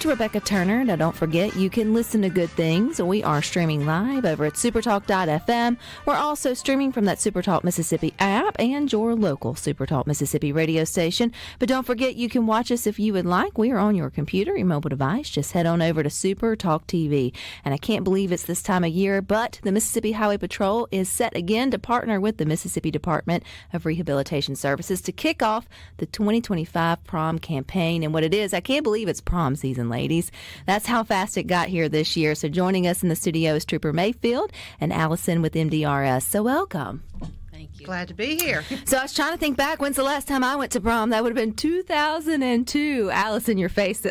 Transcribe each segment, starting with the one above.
to Rebecca Turner. Now, don't forget, you can listen to Good Things. We are streaming live over at supertalk.fm. We're also streaming from that SuperTalk Mississippi app and your local SuperTalk Mississippi radio station. But don't forget, you can watch us if you would like. We are on your computer, your mobile device. Just head on over to SuperTalk TV. And I can't believe it's this time of year, but the Mississippi Highway Patrol is set again to partner with the Mississippi Department of Rehabilitation Services to kick off the 2025 P.R.O.M campaign. And what it is, I can't believe it's prom season, ladies. That's how fast it got here this year. So joining us in the studio is Trooper Mayfield and Allison with MDRS. So welcome. Thank you. Glad to be here. So I was trying to think back, when's the last time I went to prom? That would have been 2002. Allison, your face.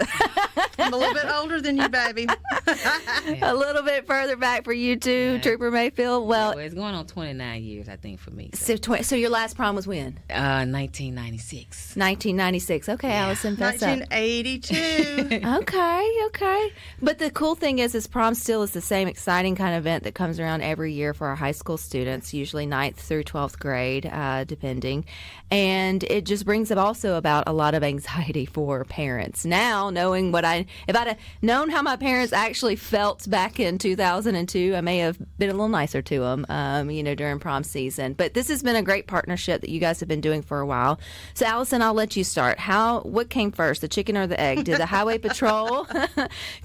I'm a little bit older than you, baby. A little bit further back for you too, Trooper Mayfield. Well, it's going on 29 years, I think, for me. So your last prom was when? 1996. 1996. Okay, yeah. Allison, fess up. 1982. Okay. But the cool thing is prom still is the same exciting kind of event that comes around every year for our high school students, usually 9th through 12th grade, depending. And it just brings up also about a lot of anxiety for parents. Now, knowing if I'd have known how my parents actually felt back in 2002, I may have been a little nicer to them, during prom season. But this has been a great partnership that you guys have been doing for a while. So, Allison, I'll let you start. What came first, the chicken or the egg? Did the Highway Patrol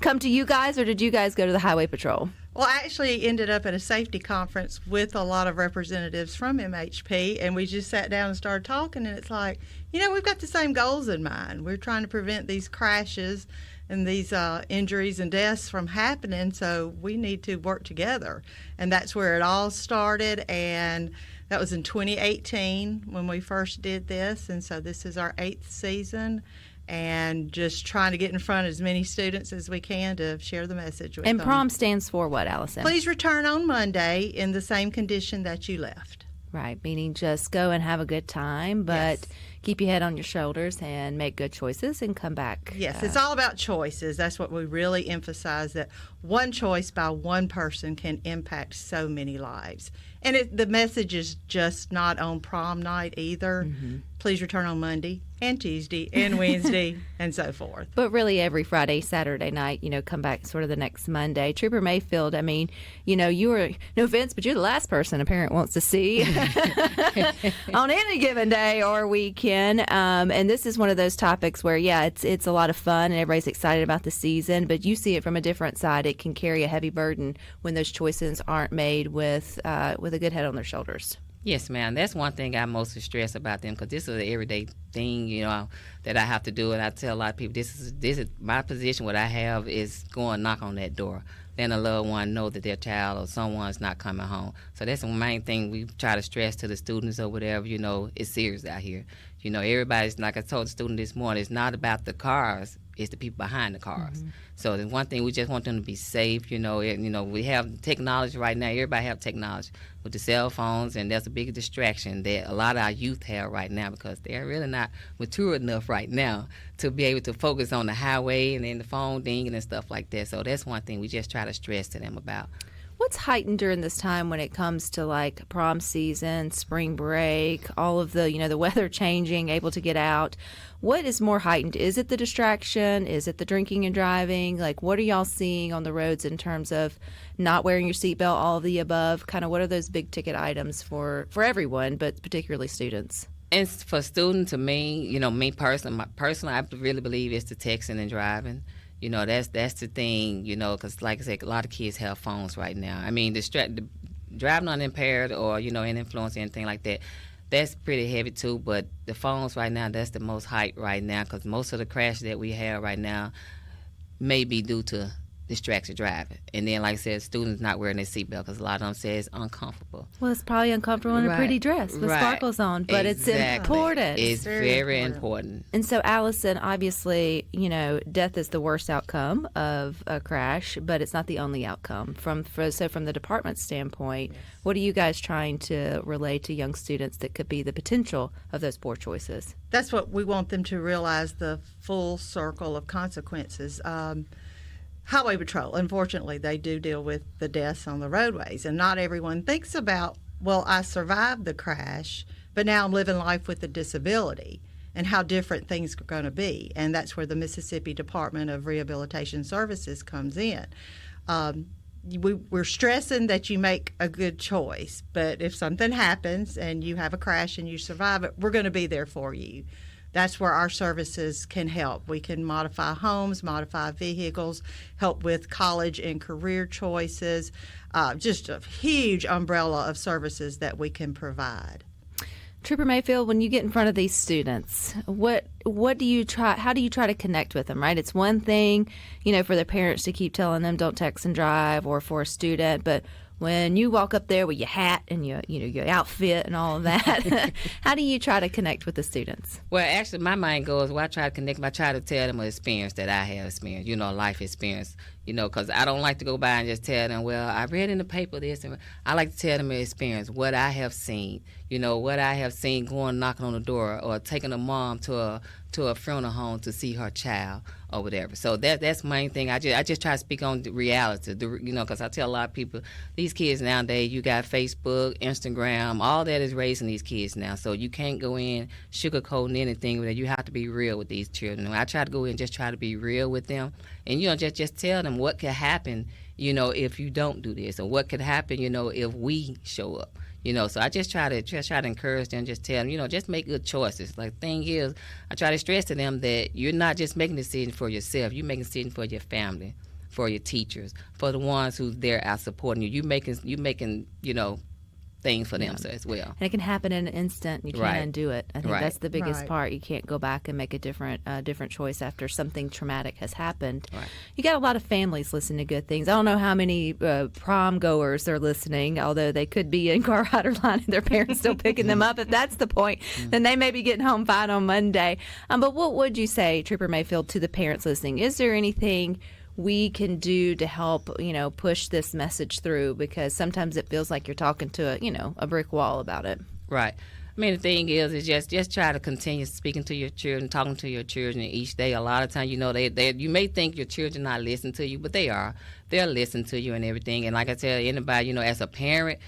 come to you guys, or did you guys go to the Highway Patrol? Well, I actually ended up at a safety conference with a lot of representatives from MHP, and we just sat down and started talking, and it's like, we've got the same goals in mind. We're trying to prevent these crashes and these injuries and deaths from happening, so we need to work together. And that's where it all started, and that was in 2018 when we first did this, and so this is our 8th season. And just trying to get in front of as many students as we can to share the message with them. And PROM stands for what, Allison? Please return on Monday in the same condition that you left. Right, meaning just go and have a good time, but keep your head on your shoulders and make good choices and come back. Yes, it's all about choices. That's what we really emphasize, that one choice by one person can impact so many lives. And the message is just not on prom night either. Mm-hmm. Please return on Monday and Tuesday and Wednesday and so forth. But really every Friday, Saturday night, come back sort of the next Monday. Trooper Mayfield, you were, no offense, but you're the last person a parent wants to see on any given day or weekend. And this is one of those topics where, it's a lot of fun and everybody's excited about the season, but you see it from a different side. It can carry a heavy burden when those choices aren't made with a good head on their shoulders. Yes, ma'am. That's one thing I mostly stress about them, because this is an everyday thing, that I have to do. And I tell a lot of people, this is my position. What I have is go and knock on that door, letting a loved one know that their child or someone's not coming home. So that's the main thing we try to stress to the students or whatever. It's serious out here. Everybody's, like I told the student this morning, it's not about the cars. It's the people behind the cars. Mm-hmm. So the one thing, we just want them to be safe. We have technology right now. Everybody have technology with the cell phones, and that's a big distraction that a lot of our youth have right now, because they're really not mature enough right now to be able to focus on the highway and then the phone dinging and stuff like that. So that's one thing we just try to stress to them about. What's heightened during this time when it comes to like prom season, spring break, all of the, the weather changing, able to get out? What is more heightened? Is it the distraction? Is it the drinking and driving? Like, what are y'all seeing on the roads in terms of not wearing your seatbelt, all of the above? Kind of what are those big ticket items for everyone, but particularly students? And for students, to me, me personally, I really believe it's the texting and driving. That's the thing, because like I said, a lot of kids have phones right now. I mean, the driving unimpaired or, an influence or anything like that, that's pretty heavy too. But the phones right now, that's the most hype right now, because most of the crashes that we have right now may be due to distracted driving. And then, like I said, students not wearing their seatbelt, because a lot of them say it's uncomfortable. Well, it's probably uncomfortable in a pretty dress with sparkles on, but it's important. It's very important. And so, Allison, obviously, death is the worst outcome of a crash, but it's not the only outcome. So from the department's standpoint, what are you guys trying to relay to young students that could be the potential of those poor choices? That's what we want them to realize, the full circle of consequences. Highway Patrol, unfortunately, they do deal with the deaths on the roadways, and not everyone thinks about, well, I survived the crash, but now I'm living life with a disability. and how different things are going to be. And that's where the Mississippi Department of Rehabilitation Services comes in. We're stressing that you make a good choice, but if something happens and you have a crash and you survive it, we're going to be there for you. That's where our services can help. We can modify homes, modify vehicles, help with college and career choices, just a huge umbrella of services that we can provide. Trooper Mayfield, when you get in front of these students, what do you try? How do you try to connect with them? Right, it's one thing, for the parents to keep telling them don't text and drive, or for a student, but when you walk up there with your hat and your outfit and all of that, how do you try to connect with the students? Well, actually, my mind goes, I try to connect. I try to tell them an experience that I have experienced, life experience, because I don't like to go by and just tell them, well, I read in the paper this, and I like to tell them an experience, what I have seen, what I have seen going knocking on the door, or taking a mom to a funeral home to see her child or whatever. So that's the main thing. I just try to speak on the reality, because I tell a lot of people, these kids nowadays, you got Facebook, Instagram, all that is raising these kids now. So you can't go in sugarcoating anything with it. You have to be real with these children. I try to go in and just try to be real with them, and just tell them what could happen, if you don't do this, or what could happen, if we show up. So I just try to encourage them, just tell them, just make good choices. Like, the thing is, I try to stress to them that you're not just making a decision for yourself, you're making a decision for your family, for your teachers, for the ones who's there out supporting you. You making things for them as well. And it can happen in an instant. You can't undo it. I think that's the biggest Right. part. You can't go back and make a different choice after something traumatic has happened. Right. You got a lot of families listening to good things. I don't know how many prom goers are listening, although they could be in car rider line and their parents still picking them up. If that's the point, then they may be getting home fine on Monday. But what would you say, Trooper Mayfield, to the parents listening? Is there anything we can do to help, push this message through? Because sometimes it feels like you're talking to a brick wall about it. Right. I mean, the thing is just try to continue speaking to your children, talking to your children each day. A lot of times, they you may think your children not listening to you, but they are. They're listening to you and everything. And like I tell anybody, as a parent,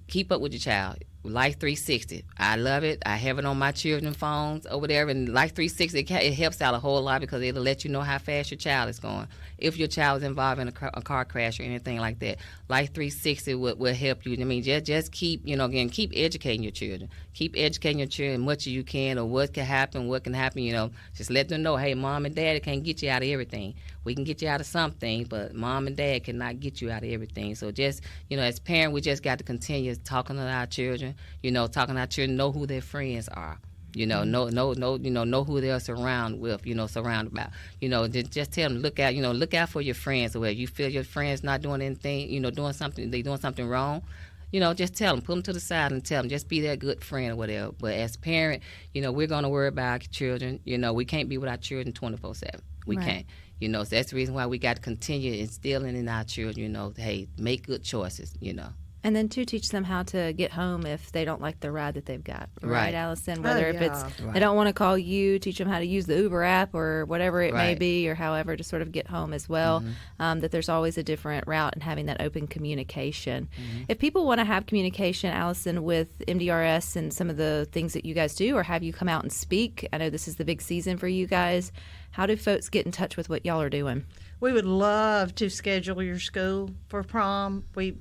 keep up with your child. Life 360. I love it. I have it on my children's phones over there. And Life 360, it helps out a whole lot because it'll let you know how fast your child is going. If your child is involved in a car crash or anything like that, Life 360 will help you. I mean, just keep, keep educating your children. Keep educating your children as much as you can, or what can happen, Just let them know, hey, mom and dad can't get you out of everything. We can get you out of something, but mom and dad cannot get you out of everything. So just, as parents, we just got to continue talking to our children, know who their friends are. Know who they're surrounded with, surrounded by. Just tell them, look out for your friends. Or if you feel your friends not doing anything, doing something wrong, just tell them, put them to the side and tell them, just be that good friend or whatever. But as a parent, we're going to worry about our children. We can't be with our children 24/7. We can't. So that's the reason why we got to continue instilling in our children, hey, make good choices, And then, too, teach them how to get home if they don't like the ride that they've got. Right, Allison? Whether if it's they don't want to call you, teach them how to use the Uber app or whatever it may be, or however to sort of get home as well, that there's always a different route, and having that open communication. If people want to have communication, Allison, with MDRS and some of the things that you guys do, or have you come out and speak, I know this is the big season for you guys, how do folks get in touch with what y'all are doing? We would love to schedule your school for prom. We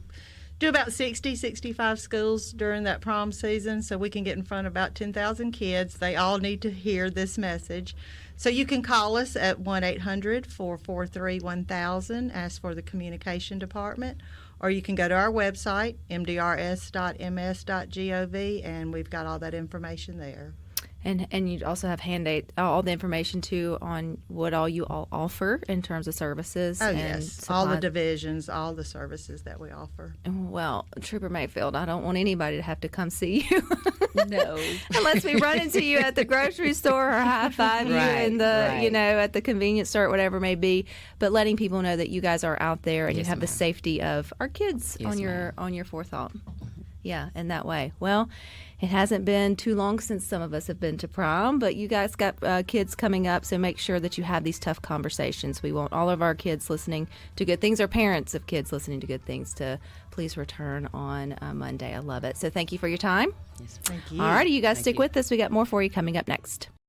do about 65 schools during that prom season, so we can get in front of about 10,000 kids. They all need to hear this message. So you can call us at 1-800-443-1000, ask for the communication department, or you can go to our website, mdrs.ms.gov, and we've got all that information there. And you also have all the information, too, on what all you all offer in terms of services. Oh, and yes. All the divisions, all the services that we offer. Well, Trooper Mayfield, I don't want anybody to have to come see you. No. Unless we run into you at the grocery store or high-five you in the, at the convenience store, whatever it may be. But letting people know that you guys are out there and you have the safety of our kids on your forethought. Yeah, in that way. Well, it hasn't been too long since some of us have been to prom, but you guys got kids coming up, so make sure that you have these tough conversations. We want all of our kids listening to good things, or parents of kids listening to good things, to please return on Monday. I love it. So thank you for your time. Yes. Thank you. All righty, you guys Thank stick you. with us. We got more for you coming up next.